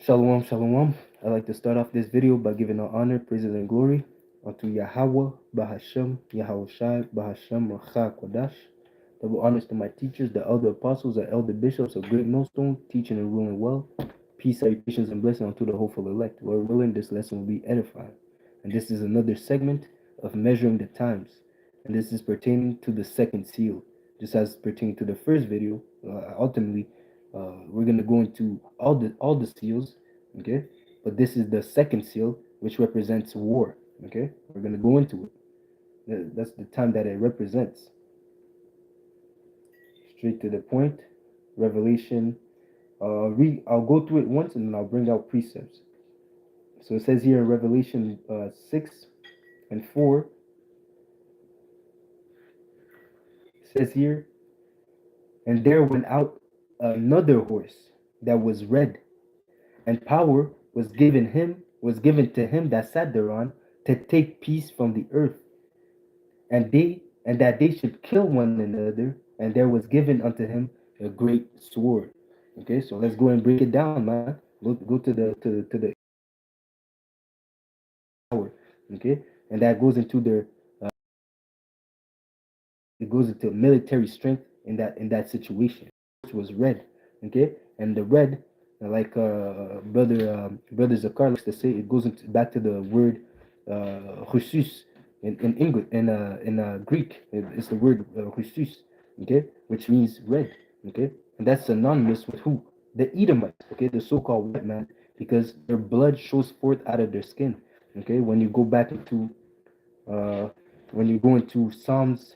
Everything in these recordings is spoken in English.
Shalom, shalom. I'd like to start off this video by giving all honor, praises, and glory unto Yahweh, Bahashem, Yahushai, Bahashem, Racha, Kodash. Double honors to my teachers, the elder apostles and elder bishops of Great Millstone, teaching and ruling well. Peace, salutations, and blessing unto the hopeful elect. Lord willing, this lesson will be edifying. And this is another segment of measuring the times. And this is pertaining to the second seal. Just as pertaining to the first video, ultimately, we're going to go into all the seals, okay? But this is the second seal, which represents war, okay? We're going to go into it. That's the time that it represents. Straight to the point. Revelation. I'll go through it once and then I'll bring out precepts. So it says here in Revelation 6 and 4. It says here, and there went out another horse that was red, and power was given to him that sat thereon to take peace from the earth, and that they should kill one another, and there was given unto him a great sword. Okay, so let's go and break it down, man. Go to the power. Okay, and that goes into their it goes into military strength in that situation. Which was red. Okay, and the red, like brother Zakar likes to say, it goes into back to the word Husus in English in Greek. It's the word Husus, okay, which means red. Okay, and that's synonymous with who? The Edomites. Okay, the so-called white man, because their blood shows forth out of their skin. Okay, when you go back into uh, when you go into Psalms,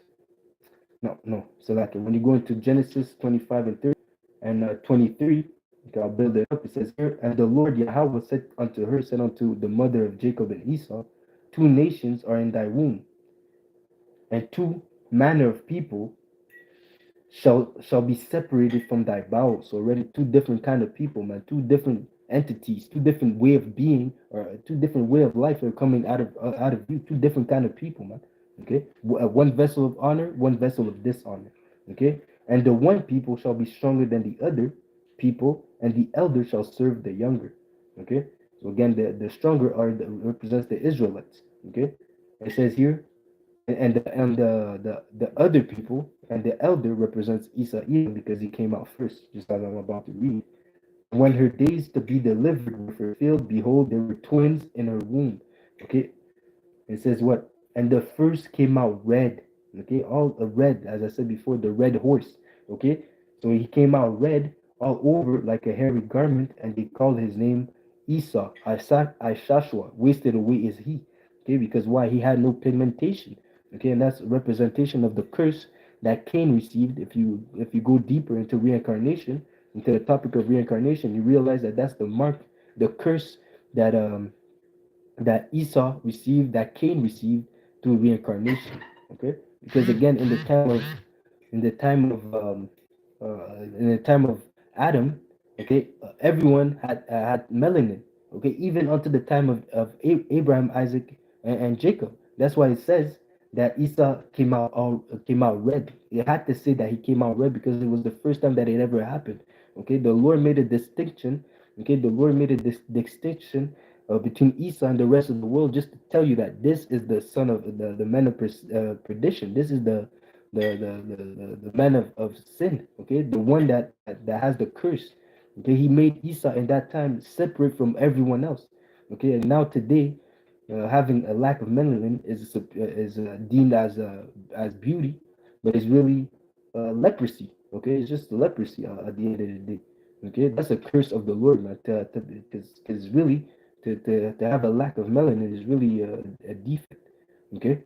no. So like when you go into Genesis 25 and 30 and 23, okay, I'll build it up. It says here, and the Lord Yahweh said unto her, said unto the mother of Jacob and Esau, two nations are in thy womb, and two manner of people shall be separated from thy bowels. So already two different kind of people, man, two different entities, two different way of being, or two different way of life are coming out of you, two different kind of people, man. Okay, one vessel of honor, one vessel of dishonor. Okay, and the one people shall be stronger than the other people, and the elder shall serve the younger. Okay, so again, the stronger represents the Israelites. Okay, it says here, and the other people, and the elder represents Esau because he came out first, just as I'm about to read. When her days to be delivered were fulfilled, behold, there were twins in her womb. Okay, it says what? And the first came out red. Okay, all red, as I said before, the red horse. Okay, so he came out red all over like a hairy garment, and they called his name Esau. Ishashua, wasted away is he. Okay, because why? He had no pigmentation. Okay, and that's a representation of the curse that Cain received. If you go deeper into reincarnation, into the topic of reincarnation, you realize that that's the mark, the curse that that Esau received, that Cain received through reincarnation. Okay, because again, in the time of in the time of Adam, okay, everyone had melanin. Okay, even unto the time of Abraham, Isaac, and Jacob. That's why it says that Esau came out red. You had to say that he came out red because it was the first time that it ever happened. Okay, the Lord made a distinction. Okay, the Lord made a distinction between Esau and the rest of the world, just to tell you that this is the son of the man of perdition. This is the man of sin. Okay, the one that has the curse. Okay, he made Esau in that time separate from everyone else. Okay, and now today, having a lack of melanin is deemed as beauty, but it's really leprosy. Okay, it's just leprosy at the end of the day. Okay, that's a curse of the Lord, man. Because really, to have a lack of melanin is really a defect. Okay,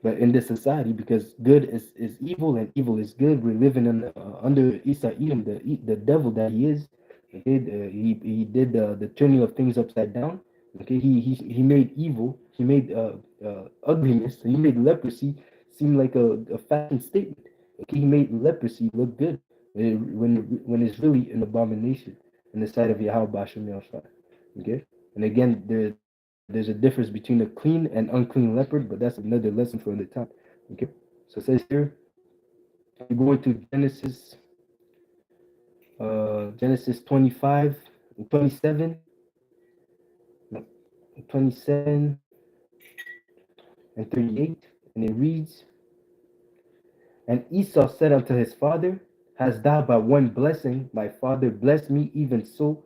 but in this society, because good is evil and evil is good, we're living under Isa Edom, the devil that he is. Okay, he did the turning of things upside down. Okay, he made evil, he made ugliness, he made leprosy seem like a fashion statement. Okay, he made leprosy look good when it's really an abomination in the sight of Yahweh Bashem Yahshua. Okay, and again, there's a difference between a clean and unclean leopard, but that's another lesson for another time. Okay, so it says here, we go into Genesis 25 27, 27 and 38, and it reads, And Esau said unto his father, Hast thou by one blessing, my father, blessed me even so,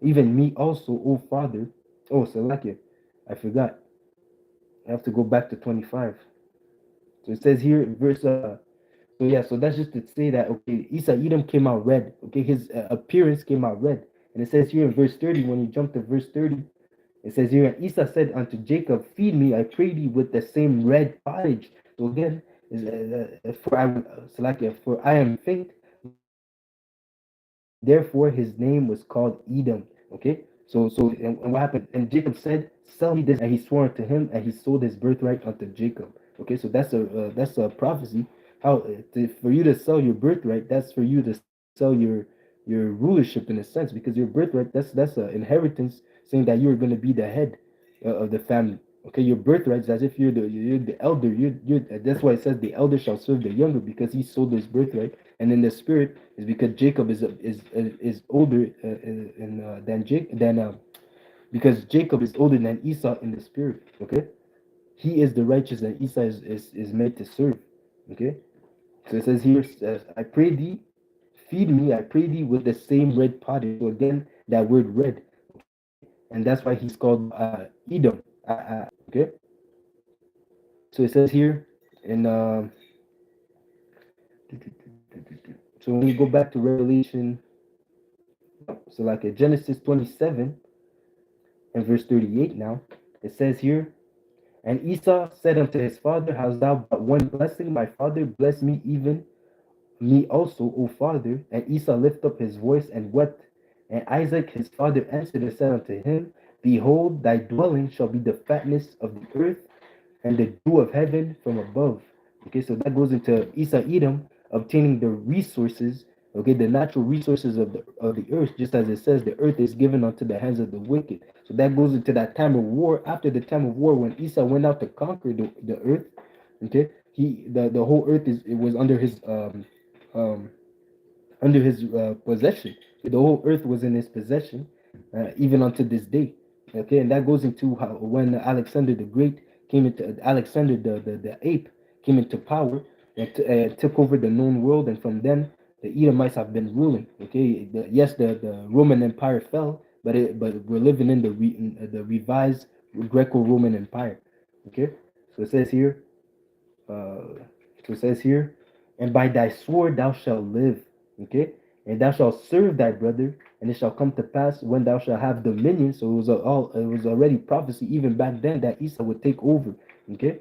even me also, O father? Oh, Salakia, I forgot. I have to go back to 25. So it says here, verse so yeah, so that's just to say that okay, Esau Edom came out red. Okay, his appearance came out red, and it says here in verse 30. When you jump to verse 30, it says here, and Esau said unto Jacob, Feed me, I pray thee, with the same red pottage. So again, is for I am faint. Therefore, his name was called Edom. Okay, and what happened? And Jacob said, Sell me this, and he swore unto him, and he sold his birthright unto Jacob. Okay, so that's a prophecy. How for you to sell your birthright? That's for you to sell your rulership in a sense, because your birthright that's an inheritance saying that you're going to be the head of the family. Okay, your birthright is as if you're the elder. You That's why it says the elder shall serve the younger, because he sold his birthright. And in the spirit is because Jacob is older than Jake than because Jacob is older than Esau in the spirit. Okay, he is the righteous and Esau is meant to serve. Okay, so it says here, I pray thee, feed me, I pray thee with the same red pottage. So again, that word red, okay, and that's why he's called Edom. Okay, so it says here in so when you go back to Revelation, so like at Genesis 27 and verse 38 now, it says here, and Esau said unto his father, Hast thou but one blessing? My father, bless me, even me also, O father. And Esau lifted up his voice and wept. And Isaac his father answered and said unto him, Behold, thy dwelling shall be the fatness of the earth, and the dew of heaven from above. Okay, so that goes into Esau Edom obtaining the resources, okay, the natural resources of the earth, just as it says, the earth is given unto the hands of the wicked. So that goes into that time of war. After the time of war, when Esau went out to conquer the earth, okay, the whole earth it was um under his possession. The whole earth was in his possession, even unto this day. Okay, and that goes into how when Alexander the Great came into Alexander the ape came into power and took over the known world, and from then the Edomites have been ruling. Okay, yes, the Roman Empire fell, but we're living in the revised Greco-Roman Empire. Okay, so it says here, uh, so it says here, and by thy sword thou shalt live. Okay, and thou shalt serve thy brother, and it shall come to pass when thou shalt have dominion. So it was already prophecy even back then that Esau would take over. Okay,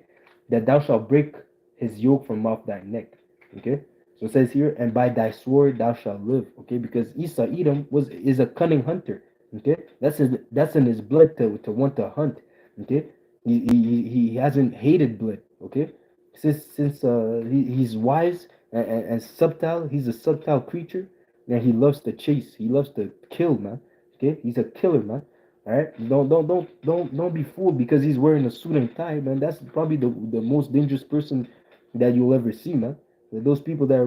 that thou shalt break his yoke from off thy neck. Okay, so it says here, and by thy sword thou shalt live. Okay, because Esau Edom is a cunning hunter. Okay, that's in his blood to want to hunt. Okay, he hasn't hated blood. Okay, since he's wise and subtle, he's a subtle creature. And he loves to chase. He loves to kill, man. Okay, he's a killer, man. All right, don't be fooled because he's wearing a suit and tie, man. That's probably the most dangerous person that you'll ever see, man. Those people that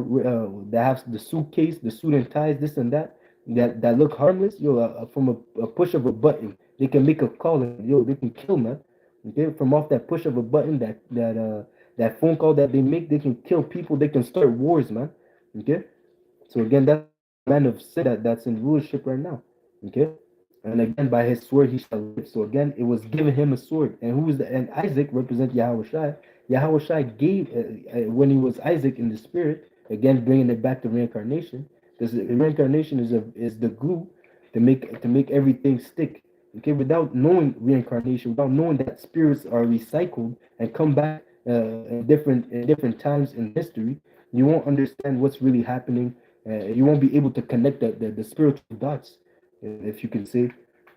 have the suitcase, the suit and ties, this and that, that look harmless, yo, from a push of a button, they can make a call and yo, they can kill, man. Okay, from off that push of a button, that phone call that they make, they can kill people. They can start wars, man. Okay, so again, that's the man of sin that's in rulership right now. Okay, and again, by his sword he shall live. So again, it was given him a sword, and who is the and Isaac represents Yahweh Shai. Yahweh Shai gave when he was Isaac in the spirit. Again, bringing it back to reincarnation, because reincarnation is the glue to make everything stick. Okay, without knowing reincarnation, without knowing that spirits are recycled and come back in different times in history, you won't understand what's really happening. You won't be able to connect the spiritual dots, if you can say,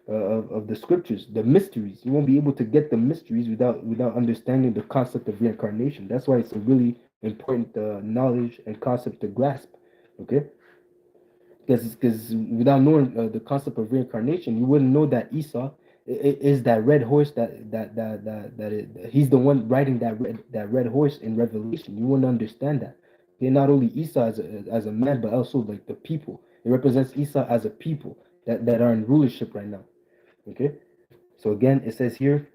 of the scriptures, the mysteries. You won't be able to get the mysteries without understanding the concept of reincarnation. That's why it's a really important knowledge and concept to grasp. Okay, because without knowing the concept of reincarnation, you wouldn't know that Esau is that red horse he's the one riding that red horse in Revelation. You wouldn't understand that. Okay, not only Esau as a man, but also like the people. It represents Esau as a people. that are in rulership right now. Okay, so again, it says here,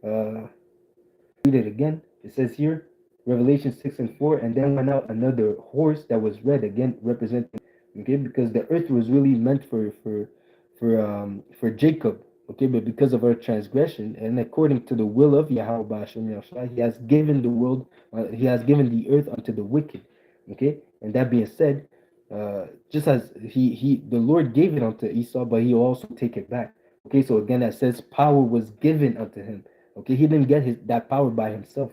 uh, read it again. It says here, Revelation 6 and 4, and then went out another horse that was red, again representing, okay, because the earth was really meant for Jacob, okay, but because of our transgression and according to the will of Yahweh Ba'ashem Yahushua, he has given the world, he has given the earth unto the wicked, okay. And that being said, just as the Lord gave it unto Esau, but he will also take it back. Okay, so again, that says power was given unto him. Okay, he didn't get that power by himself.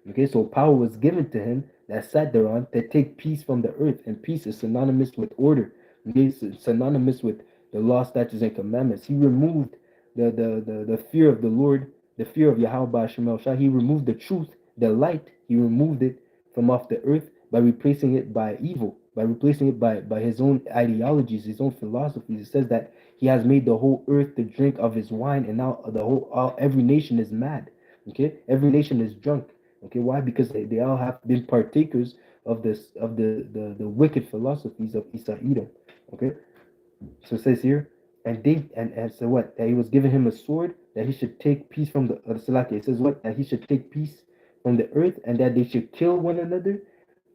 Okay, so power was given to him that sat thereon to take peace from the earth, and peace is synonymous with order. Okay, it's synonymous with the law, statutes, and commandments. He removed the fear of the Lord, the fear of Yahweh Shemel Shah. He removed the truth, the light. He removed it from off the earth by replacing it by evil, by replacing it by his own ideologies, his own philosophies. It says that he has made the whole earth to drink of his wine, and now every nation is mad. Okay, every nation is drunk. Okay, why? Because they all have been partakers of this of the wicked philosophies of Isa Edom. Okay, so it says here, and so what? That he was giving him a sword that he should take peace from the Salaki. It says what? That he should take peace from the earth, and that they should kill one another.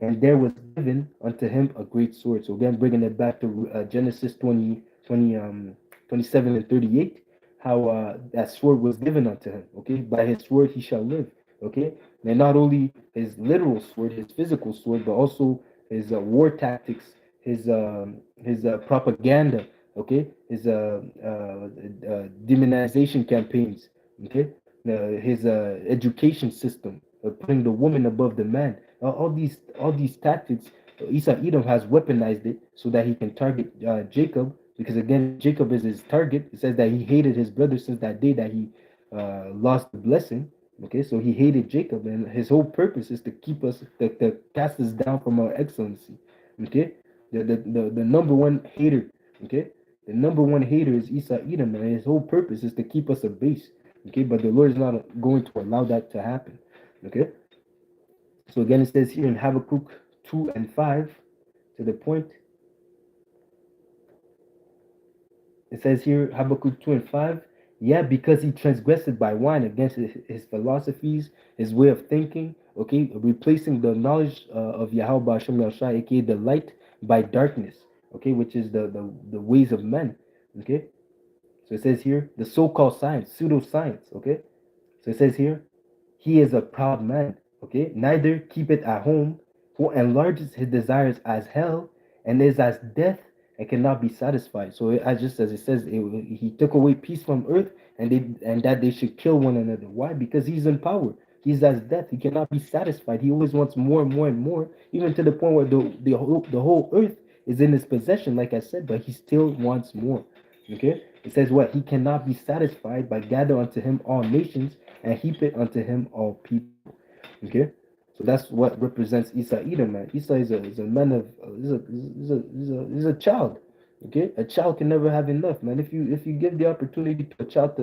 And there was given unto him a great sword. So again, bringing it back to Genesis 27 and 38, how that sword was given unto him. Okay, by his sword he shall live. Okay, and not only his literal sword, his physical sword, but also his war tactics, his propaganda. Okay, his demonization campaigns. Okay, his education system, putting the woman above the man. All these tactics, Esau Edom has weaponized it so that he can target Jacob, because again Jacob is his target. It says that he hated his brother since that day that he lost the blessing. Okay, so he hated Jacob, and his whole purpose is to keep us, to cast us down from our excellency. Okay, the number one hater. Okay, the number one hater is Esau Edom, and his whole purpose is to keep us abased. Okay, but the Lord is not going to allow that to happen. Okay, so again, it says here in Habakkuk 2 and 5, to the point, it says here, Habakkuk 2 and 5, yeah, because he transgressed by wine against his philosophies, his way of thinking, okay, replacing the knowledge of Yahweh Hashem Yahushua, aka the light, by darkness, okay, which is the ways of men, okay. So it says here, the so-called science, pseudoscience, okay. So it says here, he is a proud man, okay? Neither keepeth at home, who enlarges his desires as hell, and is as death, and cannot be satisfied. So just as it says, he took away peace from earth, and that they should kill one another. Why? Because he's in power. He's as death. He cannot be satisfied. He always wants more and more and more, even to the point where the whole earth is in his possession, like I said, but he still wants more. Okay? It says what? He cannot be satisfied, but gather unto him all nations and heap it unto him all people. Okay? So that's what represents Isa Edom, man. Isa is a man of is a child. Okay? A child can never have enough, man. If you give the opportunity to a child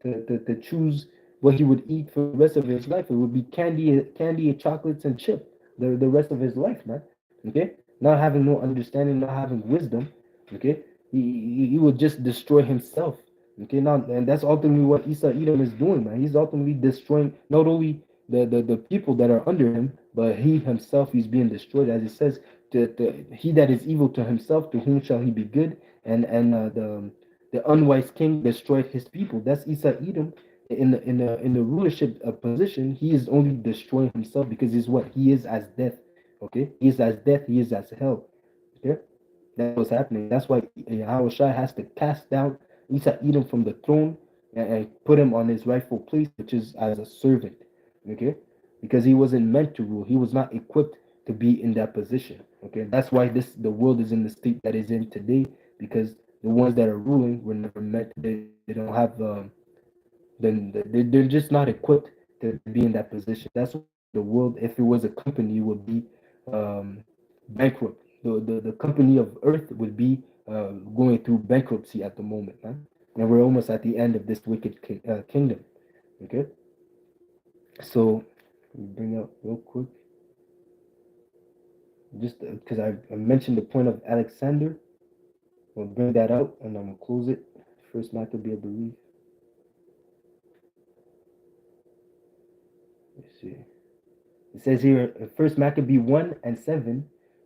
to choose what he would eat for the rest of his life, it would be candy, chocolates, and chip the rest of his life, man. Okay? Not having no understanding, not having wisdom, okay? He would just destroy himself. Okay, now and that's ultimately what Isa Edom is doing, man. He's ultimately destroying not only the people that are under him, but he himself is being destroyed. As it says, he that is evil to himself, to whom shall he be good? And the unwise king destroyed his people. That's Isa Edom in the rulership position. He is only destroying himself because he's what he is as death. Okay, he is as death. He is as hell. Okay, that's what's happening. That's why Yahweh Shai has to cast down Isa Edom from the throne and put him on his rightful place, which is as a servant. Okay, because he wasn't meant to rule. He was not equipped to be in that position. Okay, that's why the world is in the state that is in today, because the ones that are ruling were never meant. They don't have then they're just not equipped to be in that position. That's why the world, if it was a company, would be bankrupt. The company of Earth would be going through bankruptcy at the moment, man. And we're almost at the end of this wicked kingdom. Okay, so bring up real quick, just because I mentioned the point of Alexander. We'll bring that out and I'm gonna close it. First Maccabee, I believe. Let's see. It says here, First Maccabee 1 and 7.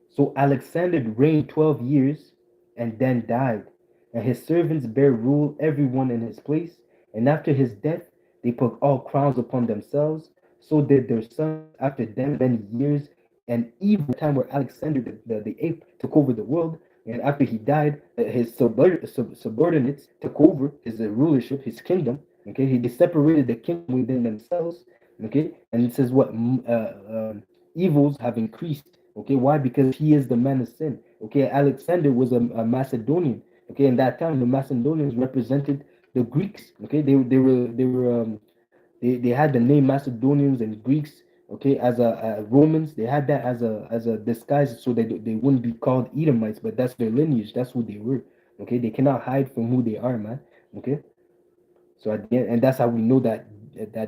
So Alexander reigned 12 years and then died, and his servants bare rule everyone in his place. And after his death, they put all crowns upon themselves. So did their sons after them many years. And even the time where Alexander the ape took over the world, and after he died, his subordinates took over his rulership, his kingdom. Okay, he separated the kingdom within themselves. Okay, and it says what evils have increased. Okay, why? Because he is the man of sin. Okay, Alexander was a Macedonian. Okay, in that time the Macedonians represented the Greeks. Okay, they had the name Macedonians and Greeks. Okay, as a Romans, they had that as a disguise so that they wouldn't be called Edomites, but that's their lineage. That's who they were. Okay, they cannot hide from who they are, man. Okay, so at the end, and that's how we know that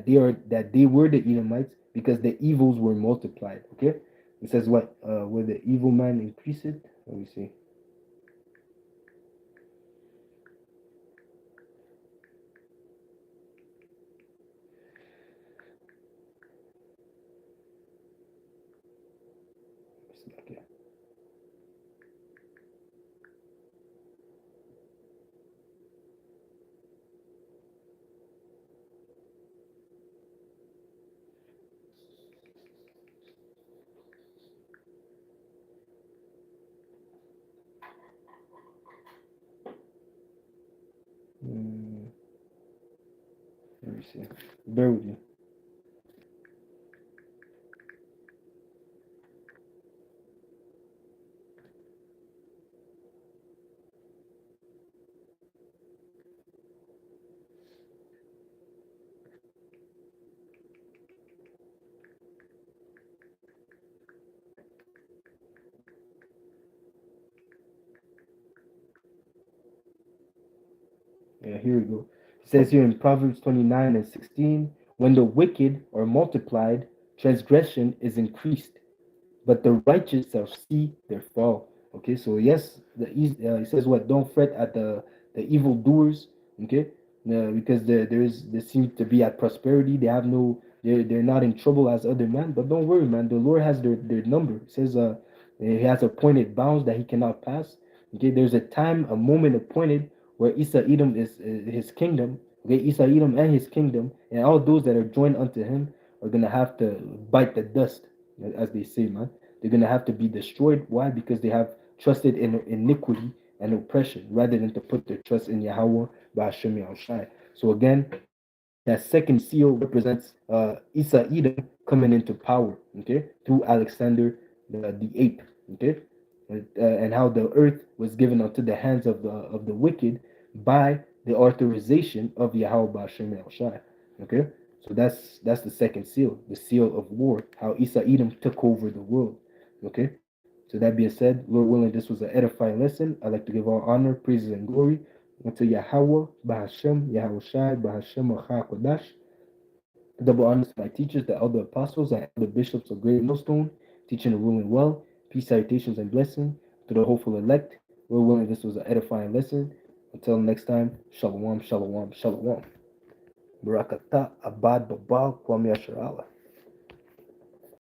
they were the Edomites because the evils were multiplied. Okay, it says what where the evil man increased. Let me see. Okay. Mm, let me see. Bear with me. Yeah, here we go. It says here in Proverbs 29 and 16, when the wicked are multiplied, transgression is increased, but the righteous shall see their fall. Okay, so yes, it says what? Don't fret at the evil doers. Okay, because there seems to be at prosperity. They have no, they're not in trouble as other men. But don't worry, man. The Lord has their number. It says he has appointed bounds that he cannot pass. Okay, there's a time, a moment appointed where Isa Edom is his kingdom. Okay, Isa Edom and his kingdom, and all those that are joined unto him are gonna have to bite the dust, as they say, man. They're going to have to be destroyed. Why? Because they have trusted in iniquity and oppression rather than to put their trust in Yahweh Ba'ashem Yahushai. So again, that second seal represents Isa Edom coming into power, okay, through Alexander the ape, okay, and how the earth was given unto the hands of the wicked by the authorization of Yahweh Ba'ashem Yahushai, okay. So that's the second seal, the seal of war, how Isa Edom took over the world. Okay. So that being said, Lord willing, this was an edifying lesson. I'd like to give all honor, praises, and glory unto Yahweh, Bahashem, Yahushai, Bahashem, Kodash. Double honors to my teachers, the elder apostles, and elder bishops of Great Millstone, teaching and ruling well. Peace, salutations, and blessing to the hopeful elect. Lord willing, this was an edifying lesson. Until next time, Shalom, Shalom, Shalom. Barakatah, Abad, Babal, Kwame Asherallah.